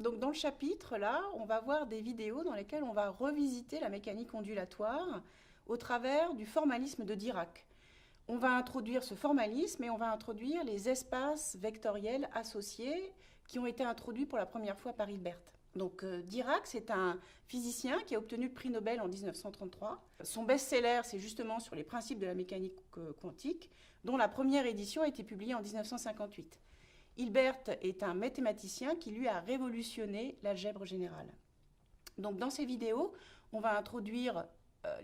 Donc dans le chapitre, là, on va voir des vidéos dans lesquelles on va revisiter la mécanique ondulatoire au travers du formalisme de Dirac. On va introduire ce formalisme et on va introduire les espaces vectoriels associés qui ont été introduits pour la première fois par Hilbert. Donc Dirac, c'est un physicien qui a obtenu le prix Nobel en 1933. Son best-seller, c'est justement sur les principes de la mécanique quantique, dont la première édition a été publiée en 1958. Hilbert est un mathématicien qui, lui, a révolutionné l'algèbre générale. Donc dans ces vidéos, on va introduire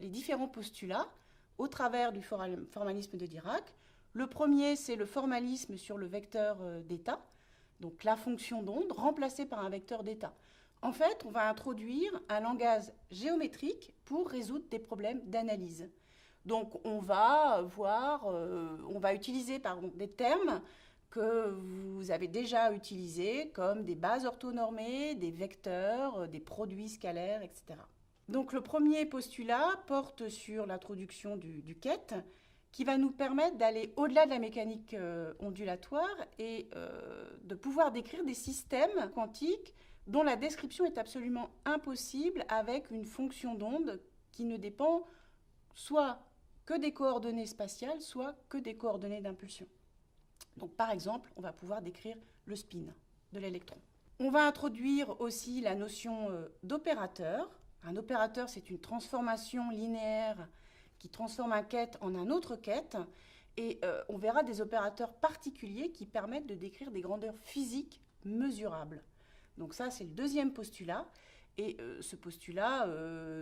les différents postulats au travers du formalisme de Dirac. Le premier, c'est le formalisme sur le vecteur d'état, donc la fonction d'onde remplacée par un vecteur d'état. En fait, on va introduire un langage géométrique pour résoudre des problèmes d'analyse. Donc on va utiliser par exemple, des termes que vous avez déjà utilisés, comme des bases orthonormées, des vecteurs, des produits scalaires, etc. Donc le premier postulat porte sur l'introduction du ket, qui va nous permettre d'aller au-delà de la mécanique ondulatoire et de pouvoir décrire des systèmes quantiques dont la description est absolument impossible avec une fonction d'onde qui ne dépend soit que des coordonnées spatiales, soit que des coordonnées d'impulsion. Donc par exemple, on va pouvoir décrire le spin de l'électron. On va introduire aussi la notion d'opérateur. Un opérateur, c'est une transformation linéaire qui transforme un ket en un autre ket. Et on verra des opérateurs particuliers qui permettent de décrire des grandeurs physiques mesurables. Donc ça, c'est le deuxième postulat. Et ce postulat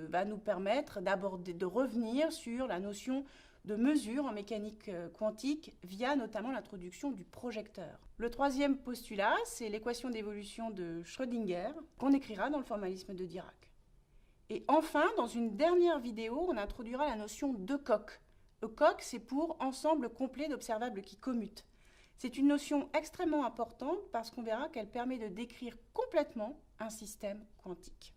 va nous permettre de revenir sur la notion de mesure en mécanique quantique via notamment l'introduction du projecteur. Le troisième postulat, c'est l'équation d'évolution de Schrödinger qu'on écrira dans le formalisme de Dirac. Et enfin, dans une dernière vidéo, on introduira la notion d'Ecoq. Ecoq, c'est pour ensemble complet d'observables qui commutent. C'est une notion extrêmement importante parce qu'on verra qu'elle permet de décrire complètement un système quantique.